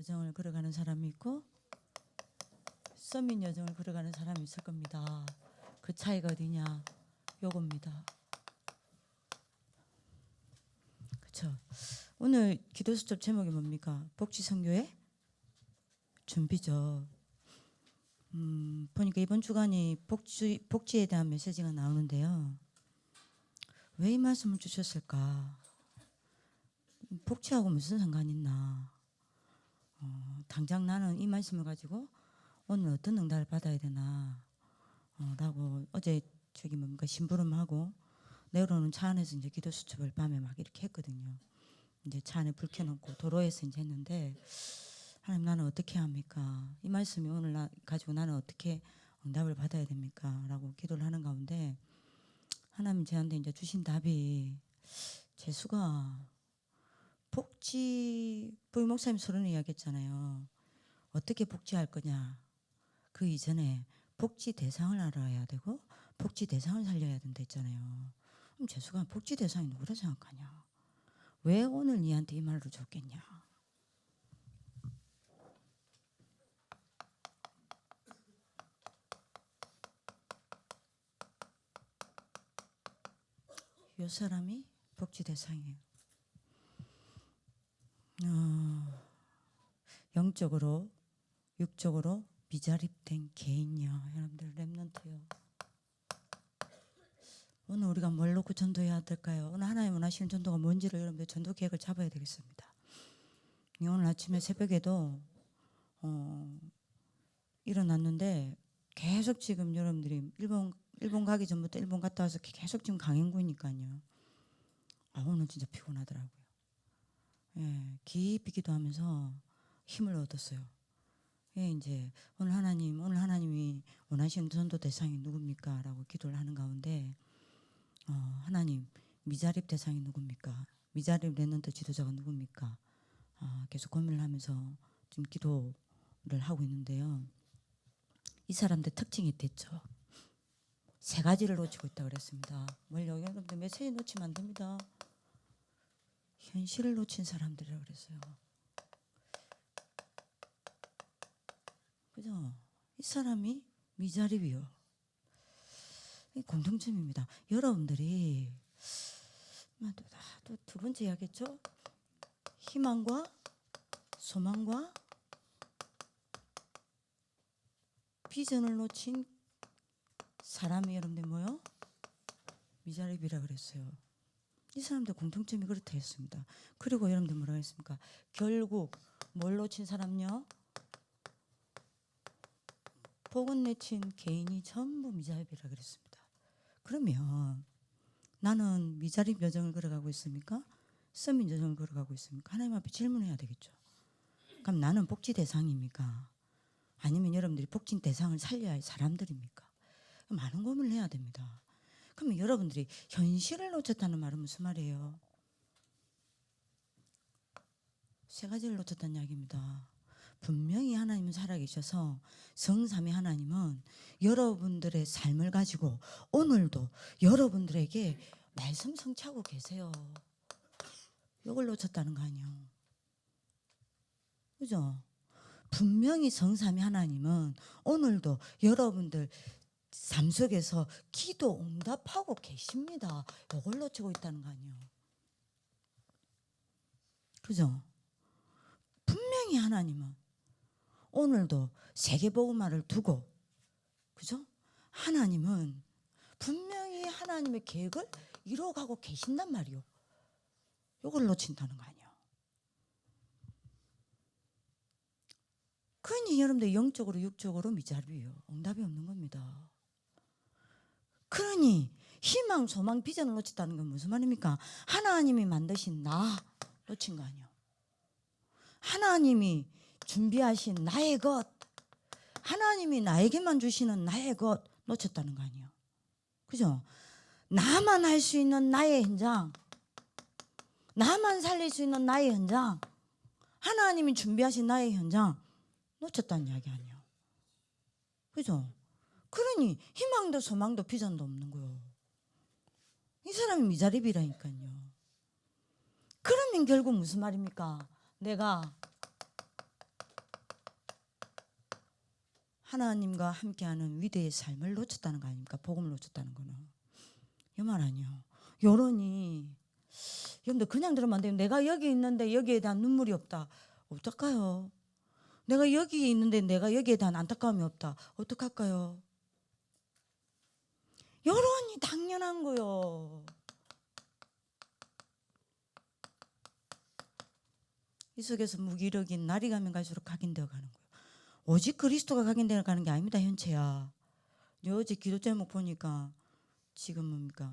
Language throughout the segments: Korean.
여정을 걸어가는 사람이 있고 서민 여정을 걸어가는 사람이 있을 겁니다. 그 차이가 어디냐? 요겁니다. 그렇죠. 오늘 기도 수첩 제목이 뭡니까? 복지 선교의 준비죠. 보니까 이번 주간이 복지에 대한 메시지가 나오는데요. 왜 이 말씀을 주셨을까? 복지하고 무슨 상관이 있나? 당장 나는 이 말씀을 가지고 오늘 어떤 응답을 받아야 되나? 라고 어제 저기 뭡니까 심부름하고 내려오는 차 안에서 이제 기도 수첩을 밤에 막 이렇게 했거든요. 이제 차 안에 불 켜놓고 도로에서 이제 했는데 하나님 나는 어떻게 합니까? 이 말씀이 오늘 가지고 나는 어떻게 응답을 받아야 됩니까? 라고 기도를 하는 가운데 하나님 저한테 이제 주신 답이 재수가 복지 부임 목사님 서론에 이야기했잖아요. 어떻게 복지할 거냐? 그 이전에 복지 대상을 알아야 되고 복지 대상을 살려야 된다 했잖아요. 그럼 재수가 복지 대상이 누구라 생각하냐? 왜 오늘 니한테 이 말을 줬겠냐? 이 사람이 복지 대상이에요. 영적으로 육적으로 미자립된 개인이요. 여러분들 렘넌트요. 오늘 우리가 뭘 놓고 전도해야 될까요? 오늘 하나님 원하시는 전도가 뭔지를 여러분들 전도 계획을 잡아야 되겠습니다. 오늘 아침에 새벽에도 일어났는데 계속 지금 여러분들이 일본 가기 전부터 일본 갔다 와서 계속 지금 강행군이니까요. 오늘 진짜 피곤하더라고요. 예, 깊이 기도하면서 힘을 얻었어요. 예, 이제 오늘 하나님이 원하시는 전도 대상이 누굽니까? 라고 기도를 하는 가운데 하나님 미자립 대상이 누굽니까? 미자립 렘넌트 지도자가 누굽니까? 계속 고민을 하면서 지금 기도를 하고 있는데요. 이 사람들 특징이 됐죠. 세 가지를 놓치고 있다고 그랬습니다. 뭘 여러분들 메시지 놓치면 안 됩니다. 현실을 놓친 사람들이라고 그랬어요. 그죠? 이 사람이 미자립이요. 공통점입니다. 여러분들이 또 두 번째 이야기했죠. 희망과 소망과 비전을 놓친 사람이 여러분들 뭐요? 미자립이라 그랬어요. 이 사람들 공통점이 그렇다 했습니다. 그리고 여러분들 뭐라고 했습니까? 결국 뭘 놓친 사람요? 복은 내친 개인이 전부 미자립이라 그랬습니다. 그러면 나는 미자립 여정을 걸어가고 있습니까? 서민 여정을 걸어가고 있습니까? 하나님 앞에 질문해야 되겠죠. 그럼 나는 복지 대상입니까? 아니면 여러분들이 복지 대상을 살려야 할 사람들입니까? 많은 고민을 해야 됩니다. 그러면 여러분들이 현실을 놓쳤다는 말은 무슨 말이에요? 세 가지를 놓쳤다는 이야기입니다. 분명히 하나님은 살아계셔서 성삼위 하나님은 여러분들의 삶을 가지고 오늘도 여러분들에게 말씀 성취하고 계세요. 이걸 놓쳤다는 거 아니에요. 그죠? 분명히 성삼위 하나님은 오늘도 여러분들 삶 속에서 기도 응답하고 계십니다. 이걸 놓치고 있다는 거 아니에요. 그죠? 분명히 하나님은 오늘도 세계복음화를 두고, 그죠? 하나님은 분명히 하나님의 계획을 이루어가고 계신단 말이요. 이걸 놓친다는 거 아니에요. 그러니 여러분들 영적으로 육적으로 미자립이요. 응답이 없는 겁니다. 그러니 희망, 소망, 비전을 놓쳤다는 건 무슨 말입니까? 하나님이 만드신 나 놓친 거 아니에요. 하나님이 준비하신 나의 것, 하나님이 나에게만 주시는 나의 것 놓쳤다는 거 아니에요. 그죠? 나만 할 수 있는 나의 현장, 나만 살릴 수 있는 나의 현장, 하나님이 준비하신 나의 현장 놓쳤다는 이야기 아니에요. 그죠? 그러니 희망도 소망도 비전도 없는 거예요. 이 사람이 미자립이라니까요. 그러면 결국 무슨 말입니까? 내가 하나님과 함께하는 위대의 삶을 놓쳤다는 거 아닙니까? 복음을 놓쳤다는 거는. 이 말 아니에요. 여론이 여러분들 그냥 들으면 안 돼요. 내가 여기 있는데 여기에 대한 눈물이 없다. 어떡할까요? 내가 여기에 있는데 내가 여기에 대한 안타까움이 없다. 어떡할까요? 여론이 당연한 거요. 이 속에서 무기력인 날이 가면 갈수록 각인되어 가는 거예요. 오직 그리스도가 각인되어 가는 게 아닙니다. 현채야. 어제 기도 제목 보니까 지금 뭡니까?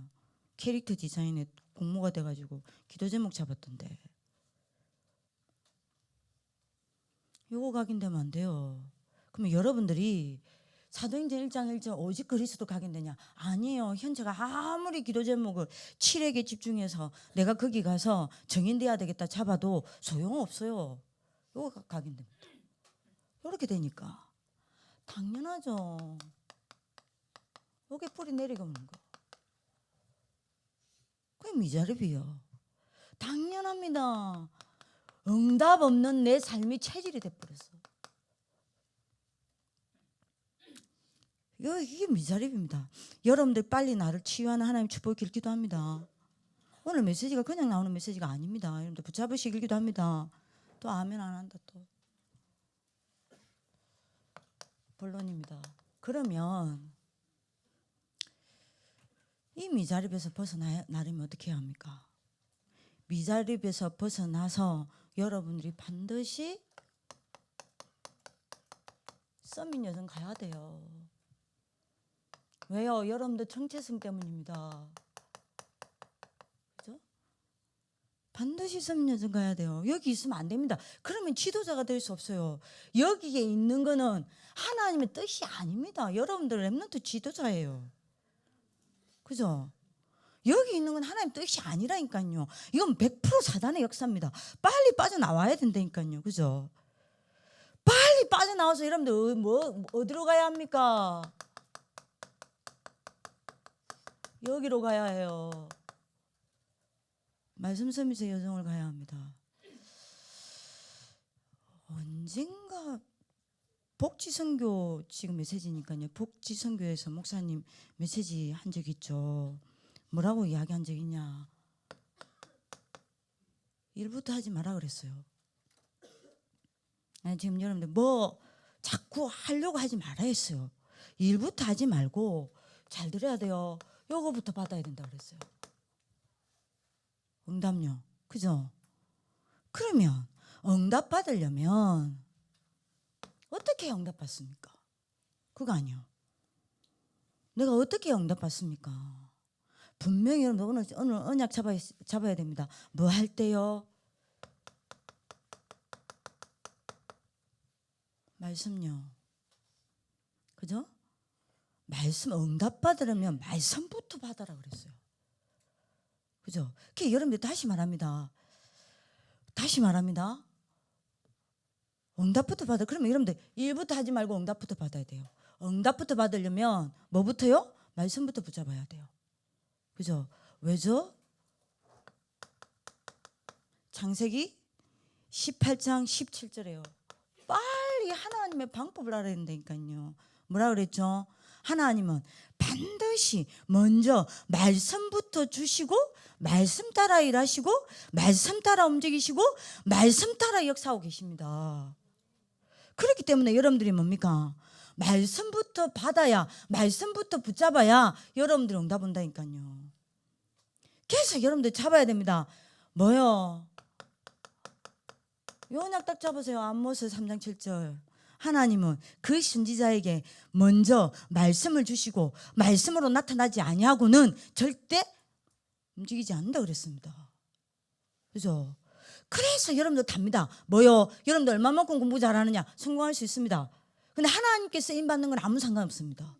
캐릭터 디자인에 공모가 돼가지고 기도 제목 잡았던데. 요거 각인되면 안 돼요. 그러면 여러분들이 사도행전 1장 1절 오직 그리스도 각인되냐? 아니에요. 현재가 아무리 기도 제목을 7에게 집중해서 내가 거기 가서 정인돼야 되겠다 잡아도 소용없어요. 요거 각인됩니다. 이렇게 되니까 당연하죠. 요게 뿌리 내려오는 거. 그게 미자립이요. 당연합니다. 응답 없는 내 삶이 체질이 돼버렸어. 이게 미자립입니다. 여러분들 빨리 나를 치유하는 하나님 축복을 기도합니다. 오늘 메시지가 그냥 나오는 메시지가 아닙니다. 여러분들 붙잡으시길 기도합니다. 또 아멘 안 한다 또. 본론입니다. 그러면 이 미자립에서 벗어나려면 어떻게 해야 합니까? 미자립에서 벗어나서 여러분들이 반드시 썸민 여정 가야 돼요. 왜요? 여러분들 정체성 때문입니다. 그죠? 반드시 썸민 여정 가야 돼요. 여기 있으면 안 됩니다. 그러면 지도자가 될 수 없어요. 여기에 있는 거는 하나님의 뜻이 아닙니다. 여러분들 렘넌트 지도자예요. 그죠? 여기 있는 건 하나님 뜻이 아니라니까요. 이건 100% 사단의 역사입니다. 빨리 빠져나와야 된다니까요. 그죠? 빨리 빠져나와서 여러분들 어디로 가야 합니까? 여기로 가야 해요. 말씀 서밋의 여정을 가야 합니다. 언젠가 복지선교 지금 메시지니까요. 복지선교에서 목사님 메시지 한 적 있죠. 뭐라고 이야기한 적 있냐? 일부터 하지 마라 그랬어요. 아니, 지금 여러분들 뭐 자꾸 하려고 하지 말아 했어요. 일부터 하지 말고 잘 들어야 돼요. 요거부터 받아야 된다 그랬어요. 응답요. 그죠? 그러면 응답 받으려면 어떻게 응답 받습니까? 그거 아니요. 내가 어떻게 응답 받습니까? 분명히 여러분들 오늘 언약 잡아야 됩니다. 뭐 할 때요? 말씀요. 그죠? 말씀 응답 받으려면 말씀부터 받아라 그랬어요. 그죠? 그게 여러분들 다시 말합니다. 응답부터 받아. 그러면 여러분들 일부터 하지 말고 응답부터 받아야 돼요. 응답부터 받으려면 뭐부터요? 말씀부터 붙잡아야 돼요. 그죠? 왜죠? 창세기 18장 17절에요. 빨리 하나님의 방법을 알아야 된다니까요. 뭐라 그랬죠? 하나님은 반드시 먼저 말씀부터 주시고 말씀 따라 일하시고 말씀 따라 움직이시고 말씀 따라 역사하고 계십니다. 그렇기 때문에 여러분들이 뭡니까? 말씀부터 받아야 말씀부터 붙잡아야 여러분들이 응답 온다니까요. 그래서 여러분들 잡아야 됩니다. 뭐요? 요언약 딱 잡으세요. 아모스 3장 7절. 하나님은 그 선지자에게 먼저 말씀을 주시고 말씀으로 나타나지 아니하고는 절대 움직이지 않는다 그랬습니다. 그죠? 그래서 여러분들 답니다. 뭐요? 여러분들 얼마만큼 공부 잘하느냐? 성공할 수 있습니다. 근데 하나님께 쓰임받는 건 아무 상관없습니다.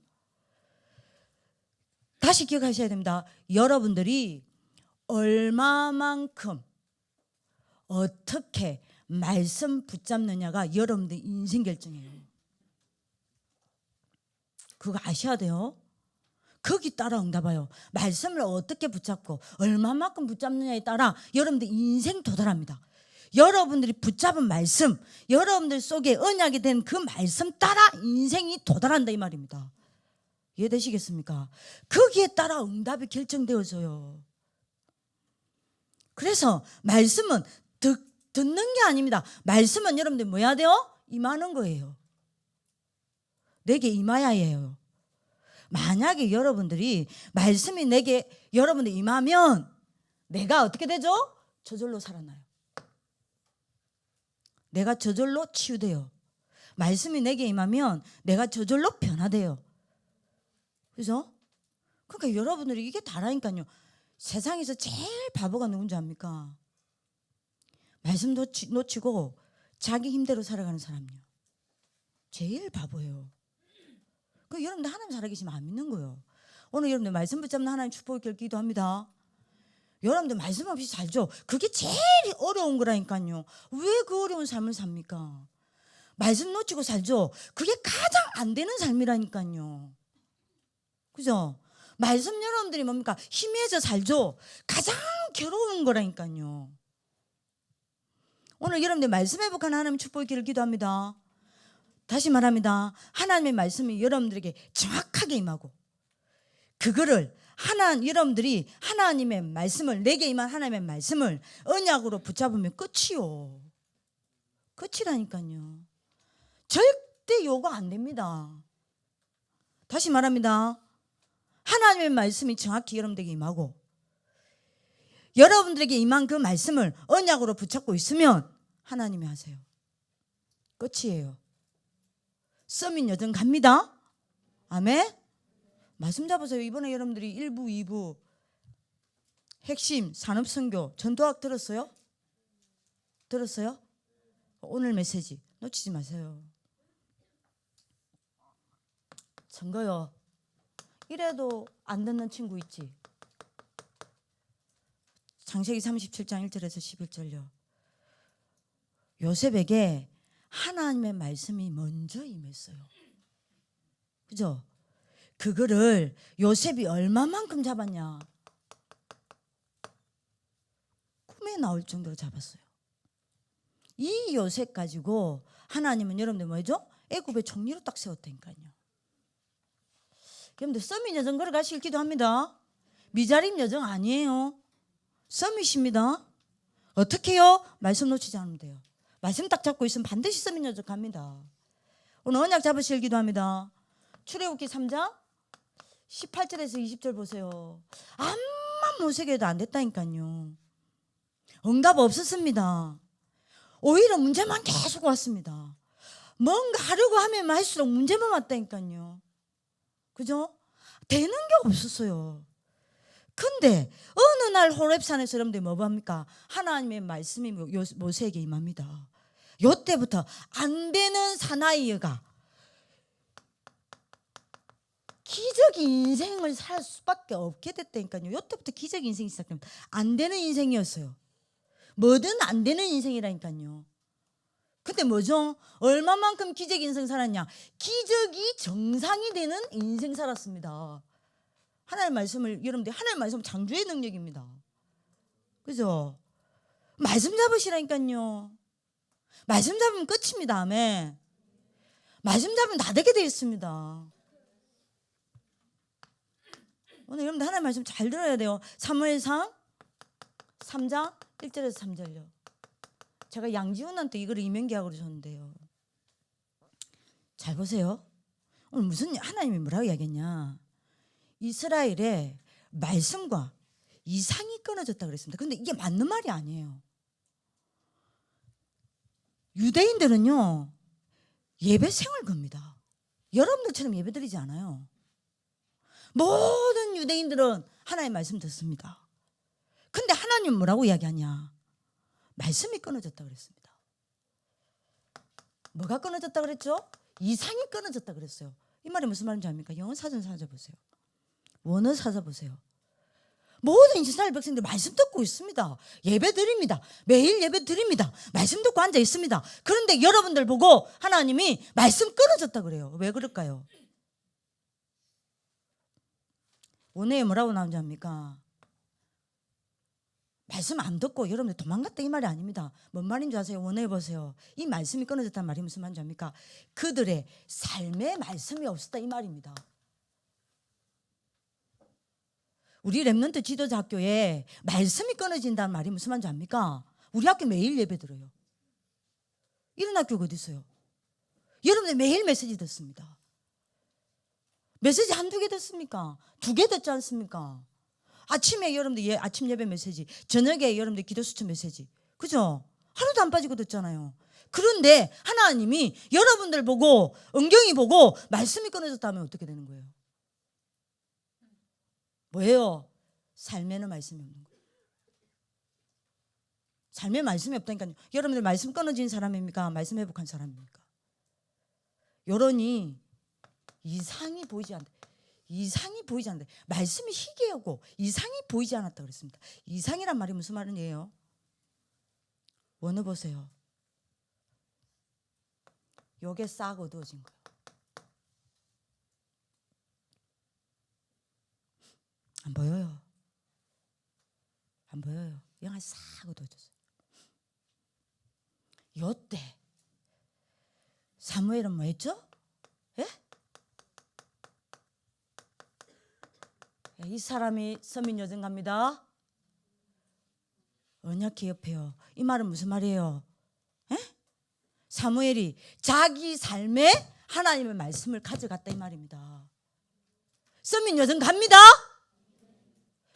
다시 기억하셔야 됩니다. 여러분들이 얼마만큼 어떻게 말씀 붙잡느냐가 여러분들 인생 결정이에요. 그거 아셔야 돼요. 거기 따라 응답해요. 말씀을 어떻게 붙잡고 얼마만큼 붙잡느냐에 따라 여러분들 인생 도달합니다. 여러분들이 붙잡은 말씀, 여러분들 속에 언약이 된 그 말씀 따라 인생이 도달한다 이 말입니다. 이해되시겠습니까? 거기에 따라 응답이 결정되어져요. 그래서 말씀은 듣는 게 아닙니다. 말씀은 여러분들 뭐 해야 돼요? 임하는 거예요. 내게 임하야 해요. 만약에 여러분들이 말씀이 내게 여러분들 임하면 내가 어떻게 되죠? 저절로 살아나요. 내가 저절로 치유돼요. 말씀이 내게 임하면 내가 저절로 변화돼요. 그죠? 그러니까 여러분들이 이게 다라니까요. 세상에서 제일 바보가 누군지 압니까? 말씀 놓치고 자기 힘대로 살아가는 사람이요. 제일 바보예요. 그 여러분들 하나님 살아계시면 안 믿는 거예요. 오늘 여러분들 말씀 붙잡는 하나님 축복을 기도합니다. 여러분들 말씀 없이 살죠. 그게 제일 어려운 거라니까요. 왜 그 어려운 삶을 삽니까? 말씀 놓치고 살죠. 그게 가장 안 되는 삶이라니까요. 그죠? 말씀 여러분들이 뭡니까? 희미해져 살죠. 가장 괴로운 거라니까요. 오늘 여러분들 말씀 회복하는 하나님 축복을 기도합니다. 다시 말합니다. 하나님의 말씀이 여러분들에게 정확하게 임하고 그거를 여러분들이 하나님의 말씀을 내게 임한 하나님의 말씀을 언약으로 붙잡으면 끝이요. 끝이라니까요. 절대 요구 안 됩니다. 다시 말합니다. 하나님의 말씀이 정확히 여러분들에게 임하고 여러분들에게 임한 그 말씀을 언약으로 붙잡고 있으면 하나님이 하세요. 끝이에요. 서밋 여정 갑니다. 아멘. 말씀 잡으세요. 이번에 여러분들이 1부, 2부 핵심 산업선교 전도학 들었어요? 들었어요? 오늘 메시지 놓치지 마세요. 선거요. 이래도 안 듣는 친구 있지? 창세기 37장 1절에서 11절요. 요셉에게 하나님의 말씀이 먼저 임했어요. 그죠? 그거를 요셉이 얼마만큼 잡았냐? 꿈에 나올 정도로 잡았어요. 이 요셉 가지고 하나님은 여러분들 뭐죠? 애굽의 총리로 딱 세웠다니까요. 여러분들 서밋 여정 걸어가시길 기도합니다. 미자립 여정 아니에요. 서밋입니다. 어떻게 해요? 말씀 놓치지 않으면 돼요. 말씀 딱 잡고 있으면 반드시 서밋 여정 갑니다. 오늘 언약 잡으시길 기도합니다. 출애굽기 3장 18절에서 20절 보세요. 암만 모색해도 안 됐다니까요. 응답 없었습니다. 오히려 문제만 계속 왔습니다. 뭔가 하려고 하면 할수록 문제만 왔다니까요. 그죠? 되는 게 없었어요. 근데 어느 날 호렙산에서 여러분들이 뭐 합니까? 하나님의 말씀이 모세에게 임합니다. 요때부터 안 되는 사나이가 기적인 인생을 살 수밖에 없게 됐다니까요. 요때부터 기적인 인생이 시작됩니다. 안 되는 인생이었어요. 뭐든 안 되는 인생이라니까요. 근데 뭐죠? 얼마만큼 기적 인생 살았냐? 기적이 정상이 되는 인생 살았습니다. 하나님의 말씀을 여러분들 하나님의 말씀은 창조의 능력입니다. 그죠? 말씀 잡으시라니까요. 말씀 잡으면 끝입니다. 아멘. 말씀 잡으면 다 되게 되어 있습니다. 오늘 여러분들 하나님의 말씀 잘 들어야 돼요. 사무엘상 3장 1절에서 3절요. 제가 양지훈한테 이걸 이명기하고 그러셨는데요. 잘 보세요. 오늘 무슨 하나님이 뭐라고 이야기했냐? 이스라엘의 말씀과 이상이 끊어졌다 그랬습니다. 그런데 이게 맞는 말이 아니에요. 유대인들은요 예배생을 겁니다. 여러분들처럼 예배드리지 않아요. 모든 유대인들은 하나님의 말씀 듣습니다. 근데 하나님 뭐라고 이야기하냐? 말씀이 끊어졌다 그랬습니다. 뭐가 끊어졌다 그랬죠? 이상이 끊어졌다 그랬어요. 이 말이 무슨 말인지 압니까? 영어 사전 찾아보세요. 원어 찾아보세요. 모든 이스라엘 백성들 말씀 듣고 있습니다. 예배 드립니다. 매일 예배 드립니다. 말씀 듣고 앉아 있습니다. 그런데 여러분들 보고 하나님이 말씀 끊어졌다 그래요. 왜 그럴까요? 원어에 뭐라고 나오는지 압니까? 말씀 안 듣고 여러분들 도망갔다 이 말이 아닙니다. 뭔 말인지 아세요? 원해 보세요. 이 말씀이 끊어졌다는 말이 무슨 말인지 압니까? 그들의 삶의 말씀이 없었다 이 말입니다. 우리 랩런트 지도자 학교에 말씀이 끊어진다는 말이 무슨 말인지 압니까? 우리 학교 매일 예배 들어요. 이런 학교가 어디 있어요? 여러분들 매일 메시지 듣습니다. 메시지 한두 개 듣습니까? 2개 듣지 않습니까? 아침에 여러분들 아침 예배 메시지, 저녁에 여러분들 기도 수첩 메시지, 그죠? 하루도 안 빠지고 듣잖아요. 그런데 하나님이 여러분들 보고 은경이 보고 말씀이 끊어졌다면 어떻게 되는 거예요? 뭐예요? 삶에는 말씀이 없는 거예요. 삶에 말씀이 없다니까요. 여러분들 말씀 끊어진 사람입니까? 말씀 회복한 사람입니까? 여론이 이상이 보이지 않는다. 이상이 보이지 않는다. 말씀이 희귀하고 이상이 보이지 않았다 그랬습니다. 이상이란 말이 무슨 말이에요? 원어 보세요. 요게 싹 어두워진 거예요. 안 보여요. 안 보여요. 영화 싹 어두워졌어요. 요때 사무엘은 뭐 했죠? 예? 이 사람이 서민 여정 갑니다. 언약궤 옆에요. 이 말은 무슨 말이에요? 에? 사무엘이 자기 삶에 하나님의 말씀을 가져갔다 이 말입니다. 서민 여정 갑니다.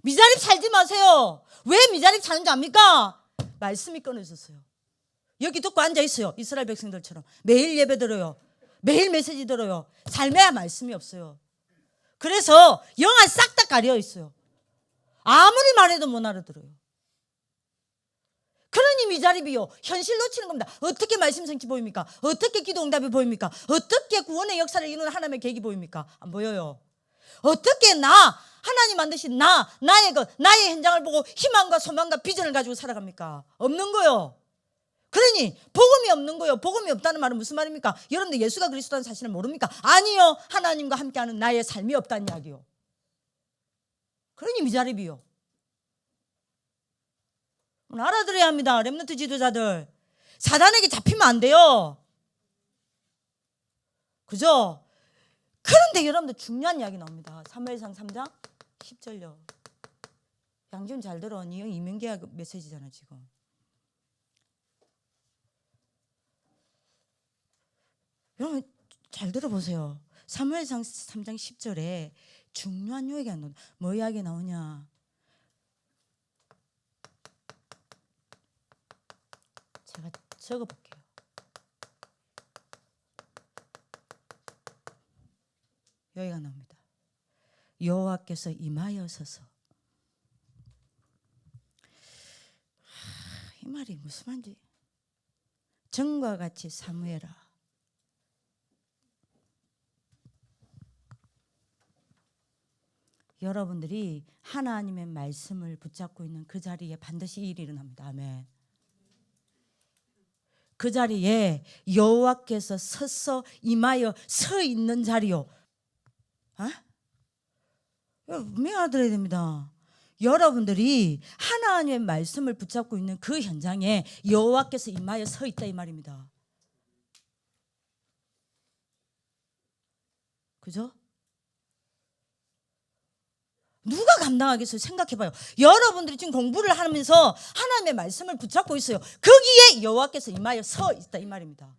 미자립 살지 마세요. 왜 미자립 사는 줄 압니까? 말씀이 끊어졌어요. 여기 듣고 앉아 있어요. 이스라엘 백성들처럼 매일 예배 들어요. 매일 메시지 들어요. 삶에 말씀이 없어요. 그래서 영아 싹 다 가려 있어요. 아무리 말해도 못 알아들어요. 그러니 미자립이요. 현실 놓치는 겁니다. 어떻게 말씀 성취 보입니까? 어떻게 기도 응답이 보입니까? 어떻게 구원의 역사를 이루는 하나님의 계획이 보입니까? 안 보여요. 어떻게 하나님 만드신 나의 현장을 보고 희망과 소망과 비전을 가지고 살아갑니까? 없는 거요. 그러니 복음이 없는 거예요. 복음이 없다는 말은 무슨 말입니까? 여러분들 예수가 그리스도라는 사실을 모릅니까? 아니요. 하나님과 함께하는 나의 삶이 없다는 이야기요. 그러니 미자립이요. 알아들어야 합니다. 렘넌트 지도자들. 사단에게 잡히면 안 돼요. 그죠? 그런데 여러분들 중요한 이야기 나옵니다. 사무엘상 3장 10절요. 양지훈 잘 들어. 이명계약 메시지잖아 지금. 여러분 잘 들어보세요. 사무엘상 3장 10절에 중요한 이야기가 나오냐. 뭐 이야기 나오냐. 제가 적어볼게요. 여기가 나옵니다. 여호와께서 임하여서서. 이 말이 무슨 말인지. 전과 같이 사무엘아. 여러분들이 하나님의 말씀을 붙잡고 있는 그 자리에 반드시 이 일이 일어납니다. 아멘. 그 자리에 여호와께서 서서 임하여 서 있는 자리요. 분명히 알아들어야 됩니다. 여러분들이 하나님의 말씀을 붙잡고 있는 그 현장에 여호와께서 임하여 서 있다 이 말입니다. 그죠? 누가 감당하겠어요? 생각해봐요. 여러분들이 지금 공부를 하면서 하나님의 말씀을 붙잡고 있어요. 거기에 여호와께서 임하여 서 있다 이 말입니다.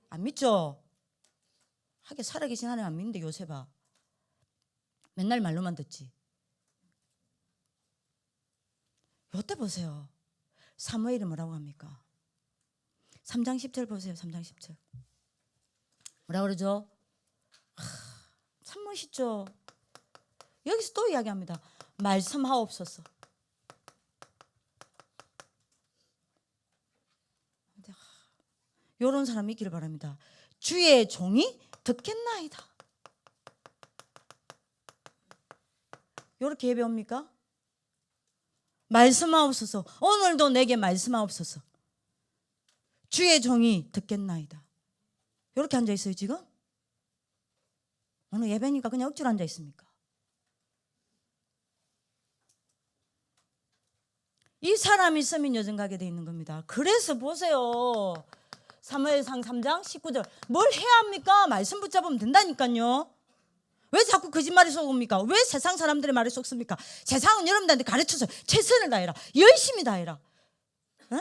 안 믿죠? 하게 살아계신 하나님 안 믿는데 요셉아. 맨날 말로만 듣지. 요때 보세요. 사무엘이 뭐라고 합니까? 3장 10절 보세요. 3장 10절. 뭐라고 그러죠? 참 멋있죠? 여기서 또 이야기합니다. 말씀하옵소서. 이런 사람이 있기를 바랍니다. 주의 종이 듣겠나이다. 이렇게 예배합니까? 말씀하옵소서. 오늘도 내게 말씀하옵소서. 주의 종이 듣겠나이다. 이렇게 앉아 있어요 지금? 오늘 예배니까 그냥 억지로 앉아 있습니까? 이 사람이 서민 여정 가게 돼 있는 겁니다. 그래서 보세요. 사무엘상 3장 19절. 뭘 해야 합니까? 말씀 붙잡으면 된다니까요. 왜 자꾸 거짓말에 속습니까? 왜 세상 사람들의 말에 속습니까? 세상은 여러분들한테 가르쳐서 최선을 다해라, 열심히 다해라, 에?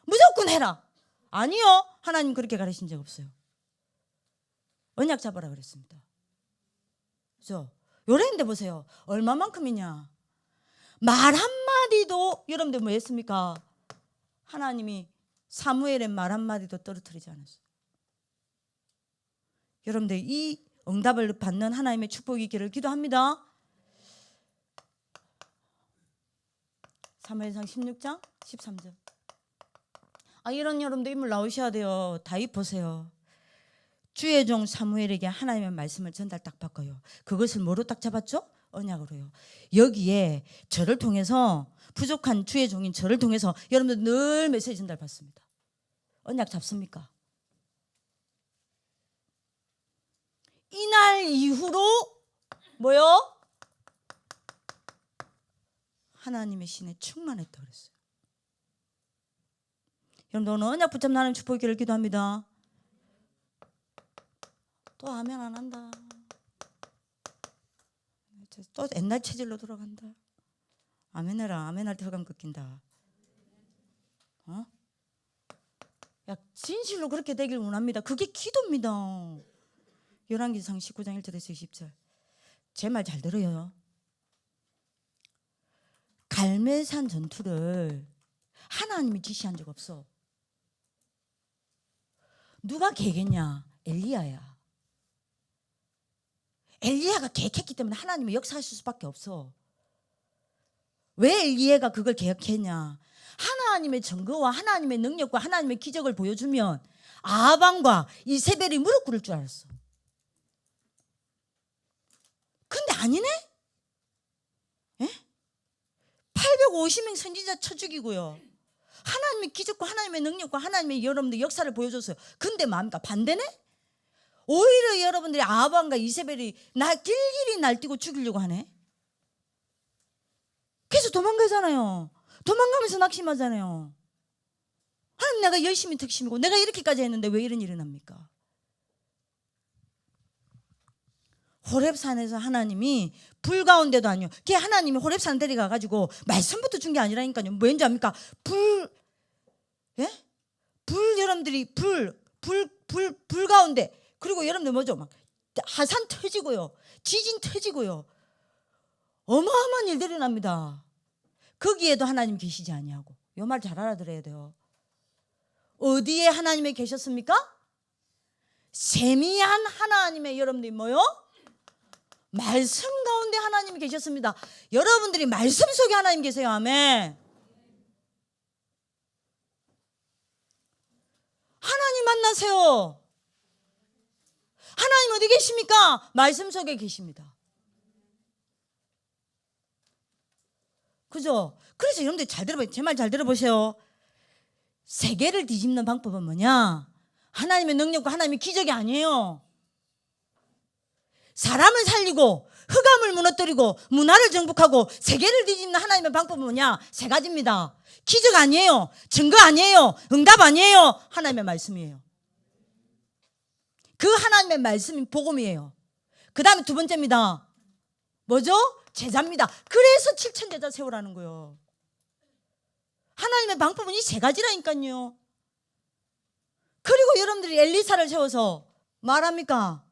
무조건 해라. 아니요, 하나님 그렇게 가르친 적 없어요. 언약 잡아라 그랬습니다. 그죠? 요랬는데 보세요. 얼마만큼이냐. 말 한마디도 여러분들 뭐 했습니까? 하나님이 사무엘의 말 한마디도 떨어뜨리지 않았어요. 여러분들 이 응답을 받는 하나님의 축복이 있기를 기도합니다. 사무엘상 16장 13절. 이런 여러분들 인물 나오셔야 돼요. 다윗 보세요. 주의 종 사무엘에게 하나님의 말씀을 전달 딱 받고요. 그것을 뭐로 딱 잡았죠? 언약으로요. 여기에 저를 통해서, 부족한 주의 종인 저를 통해서 여러분들 늘 메시지 전달 받습니다. 언약 잡습니까? 이날 이후로 뭐요? 하나님의 신에 충만했다 그랬어요. 여러분들 오늘 언약 붙잡는 하나님 축복이기를 기도합니다. 또 아멘 안 한다. 또 옛날 체질로 돌아간다. 아멘해라. 아멘할 때 흑암 꺾인다. 야, 진실로 그렇게 되길 원합니다. 그게 기도입니다. 열왕기상 19장 1절에서 20절. 제 말 잘 들어요. 갈멜산 전투를 하나님이 지시한 적 없어. 누가 계획했냐? 엘리야야. 엘리야가 계획했기 때문에 하나님이 역사하실 수밖에 없어. 왜 엘리야가 그걸 계획했냐? 하나님의 증거와 하나님의 능력과 하나님의 기적을 보여주면 아합왕과 이세벨이 무릎 꿇을 줄 알았어. 근데 아니네? 850명 선지자 쳐 죽이고요. 하나님의 기적과 하나님의 능력과 하나님의 여러분들 역사를 보여줬어요. 근데 뭡니까? 반대네? 오히려 여러분들이 아합왕과 이세벨이 길길이 날뛰고 죽이려고 하네. 그래서 도망가잖아요. 도망가면서 낙심하잖아요. 하나님, 내가 열심히 특심이고 내가 이렇게까지 했는데 왜 이런 일이 납니까? 호렙산에서 하나님이 불 가운데도 아니요. 걔 하나님이 호렙산 데려가가지고 말씀부터 준 게 아니라니까요. 왠지 압니까? 여러분들이 불 가운데, 그리고 여러분들 뭐죠? 막 하산 터지고요. 지진 터지고요. 어마어마한 일들이 납니다. 거기에도 하나님 계시지 아니하고. 이 말 잘 알아들어야 돼요. 어디에 하나님이 계셨습니까? 세미한 하나님의 여러분들이 뭐요? 말씀 가운데 하나님이 계셨습니다. 여러분들이 말씀 속에 하나님 계세요. 아멘. 하나님 만나세요. 하나님 어디 계십니까? 말씀 속에 계십니다. 그죠? 그래서 여러분들 잘 들어보세요. 제 말 잘 들어보세요. 세계를 뒤집는 방법은 뭐냐? 하나님의 능력과 하나님의 기적이 아니에요. 사람을 살리고 흑암을 무너뜨리고 문화를 정복하고 세계를 뒤집는 하나님의 방법은 뭐냐? 세 가지입니다. 기적 아니에요. 증거 아니에요. 응답 아니에요. 하나님의 말씀이에요. 그 하나님의 말씀이 복음이에요. 그 다음에 두 번째입니다. 뭐죠? 제자입니다. 그래서 7천 제자 세우라는 거예요. 하나님의 방법은 이 세 가지라니까요. 그리고 여러분들이 엘리사를 세워서 말합니까?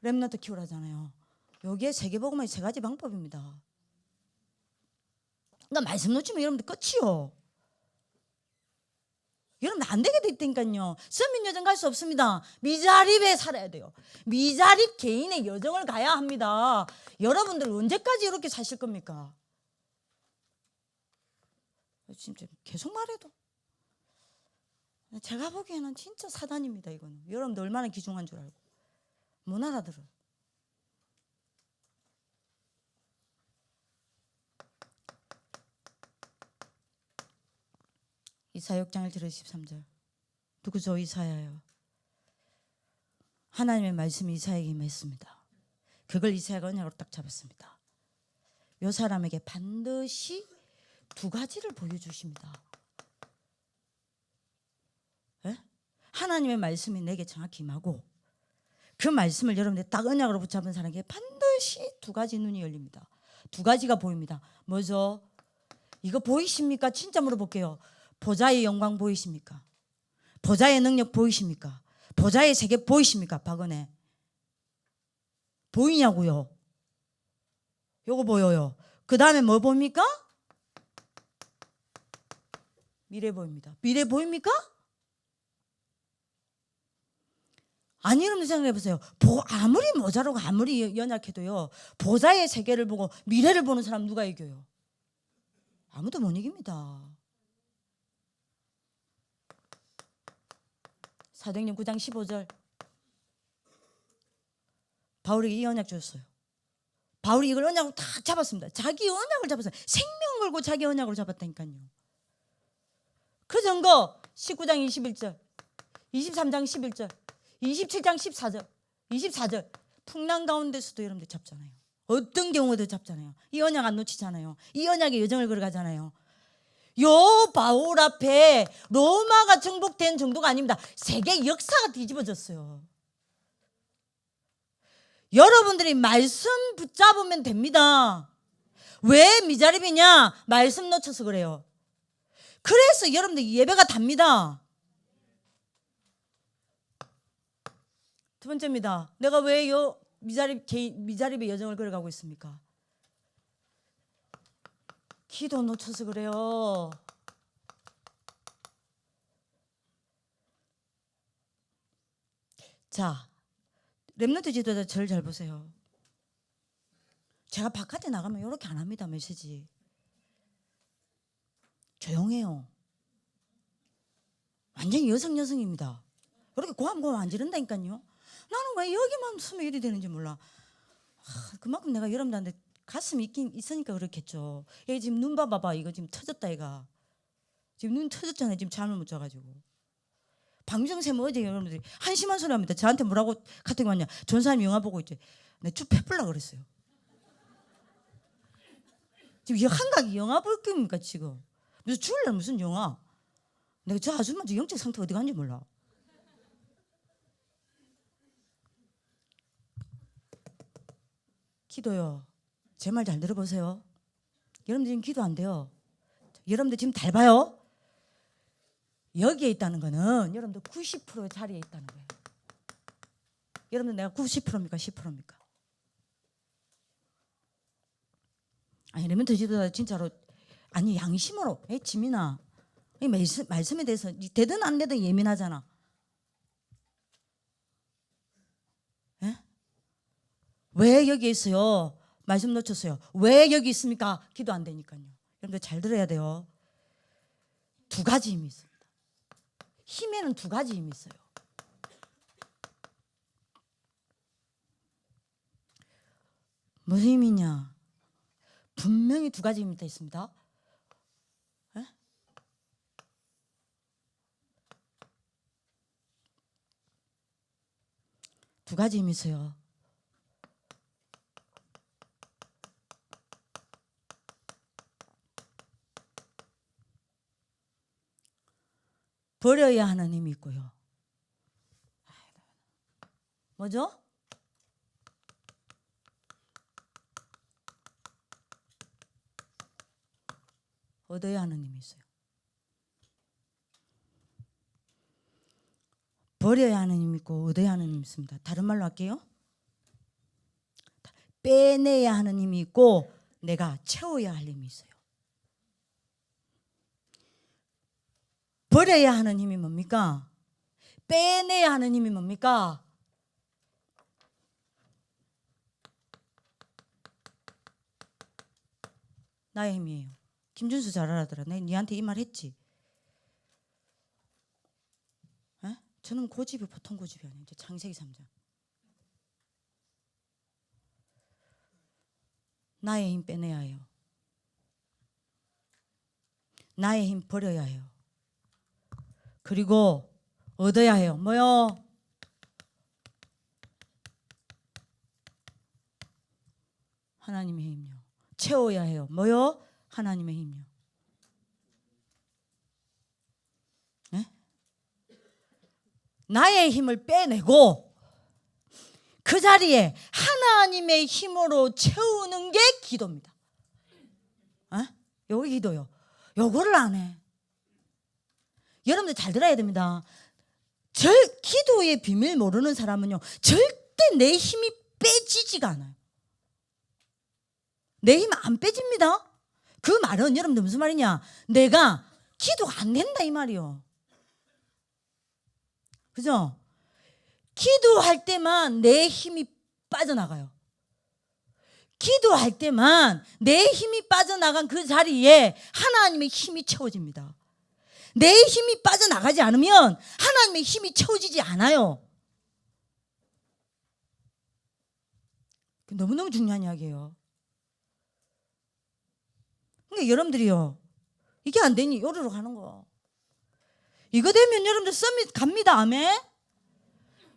렘넌트 키우라잖아요. 여기에 세계복음의 세 가지 방법입니다. 그러니까 말씀 놓치면 여러분들 끝이요. 여러분들 안 되게 됐다니까요. 선민 여정 갈 수 없습니다. 미자립에 살아야 돼요. 미자립 개인의 여정을 가야 합니다. 여러분들 언제까지 이렇게 사실 겁니까? 진짜 계속 말해도 제가 보기에는 진짜 사단입니다. 이거는 여러분들 얼마나 귀중한 줄 알고 못 알아들어요. 이사야 6장 1절에서 13절. 누구죠? 이사야요. 하나님의 말씀이 이사야에게 임했습니다. 그걸 이사야가 언약으로 딱 잡았습니다. 요 사람에게 반드시 두 가지를 보여주십니다. 예? 하나님의 말씀이 내게 정확히 임하고 그 말씀을 여러분들 딱 언약으로 붙잡은 사람에게 반드시 두 가지 눈이 열립니다. 두 가지가 보입니다. 뭐죠? 이거 보이십니까? 진짜 물어볼게요. 보좌의 영광 보이십니까? 보좌의 능력 보이십니까? 보좌의 세계 보이십니까? 박은혜 보이냐고요? 요거 보여요. 그 다음에 뭐 보입니까? 미래 보입니다. 미래 보입니까? 아니, 여러분 생각해 보세요. 아무리 모자라고 아무리 연약해도요, 보좌의 세계를 보고 미래를 보는 사람 누가 이겨요? 아무도 못 이깁니다. 사도행전 9장 15절 바울에게 이 언약 줬어요. 바울이 이걸 언약으로 딱 잡았습니다. 자기 언약을 잡았어요. 생명 걸고 자기 언약으로 잡았다니까요. 그 증거 19장 21절 23장 11절 27장 14절 24절 풍랑 가운데서도 여러분들 잡잖아요. 어떤 경우도 잡잖아요. 이 언약 안 놓치잖아요. 이 언약의 여정을 걸어가잖아요. 요 바울 앞에 로마가 정복된 정도가 아닙니다. 세계 역사가 뒤집어졌어요. 여러분들이 말씀 붙잡으면 됩니다. 왜 미자립이냐? 말씀 놓쳐서 그래요. 그래서 여러분들 예배가 답니다. 두 번째입니다. 내가 왜 요 미자립의 여정을 걸어가고 있습니까? 기도 놓쳐서 그래요. 자, 렘넌트 지도자 저를 잘 보세요. 제가 바깥에 나가면 이렇게 안 합니다. 메시지 조용해요. 완전히 여성입니다. 이렇게 고함고함 안 지른다니까요. 나는 왜 여기만 쓰면 이리 되는지 몰라. 그만큼 내가 여러분들한테 가슴이 있으니까 그렇겠죠. 얘 지금 눈 봐봐. 이거 지금 터졌다. 얘가 지금 눈 터졌잖아요. 지금 잠을 못 자가지고. 방정쌤 어제 여러분들이 한심한 소리 합니다. 저한테 뭐라고 카톡이 왔냐. 전사님 영화 보고 있지. 내가 쭉 패플라 그랬어요. 지금 한각이 영화 볼 겁니까 지금. 무슨 주일날 무슨 영화. 내가 저 아줌마 저 영적 상태 어디 간지 몰라. 기도요. 제 말 잘 들어보세요. 여러분들 지금 기도 안 돼요. 여러분들 지금 잘 봐요. 여기에 있다는 거는 여러분들 90%의 자리에 있다는 거예요. 여러분들 내가 90%입니까? 10%입니까? 아니 렘넌트 지도자 진짜로 아니 양심으로 지민아 이 말씀에 대해서 되든 안 되든 예민하잖아. 에? 왜 여기 있어요? 말씀 놓쳤어요. 왜 여기 있습니까? 기도 안 되니까요. 여러분들 잘 들어야 돼요. 두 가지 힘이 있습니다. 힘에는 두 가지 힘이 있어요. 무슨 힘이냐? 분명히 두 가지 힘이 있습니다. 에? 두 가지 힘이 있어요. 버려야 하는 힘이 있고요. 뭐죠? 얻어야 하는 힘이 있어요. 버려야 하는 힘이 있고 얻어야 하는 힘이 있습니다. 다른 말로 할게요. 빼내야 하는 힘이 있고 내가 채워야 할 힘이 있어요. 버려야 하는 힘이 뭡니까? 빼내야 하는 힘이 뭡니까? 나의 힘이에요. 김준수 잘 알아들어. 내가 니한테 이 말 했지. 에? 저는 고집이 보통 고집이 아니에요. 창세기 3장. 나의 힘 빼내야 해요. 나의 힘 버려야 해요. 그리고 얻어야 해요. 뭐요? 하나님의 힘요. 채워야 해요. 뭐요? 하나님의 힘이요. 네? 나의 힘을 빼내고 그 자리에 하나님의 힘으로 채우는 게 기도입니다. 여기 기도요. 요거를 안 해. 여러분들 잘 들어야 됩니다. 기도의 비밀 모르는 사람은요, 절대 내 힘이 빼지지가 않아요. 내 힘 안 빼집니다. 그 말은 여러분들 무슨 말이냐? 내가 기도가 안 된다 이 말이요. 그죠? 기도할 때만 내 힘이 빠져나가요. 기도할 때만 내 힘이 빠져나간 그 자리에 하나님의 힘이 채워집니다. 내 힘이 빠져나가지 않으면 하나님의 힘이 채워지지 않아요. 너무너무 중요한 이야기예요. 그러니까 여러분들이요, 이게 안 되니 요리로 가는 거. 이거 되면 여러분들 서밋 갑니다. 아멘.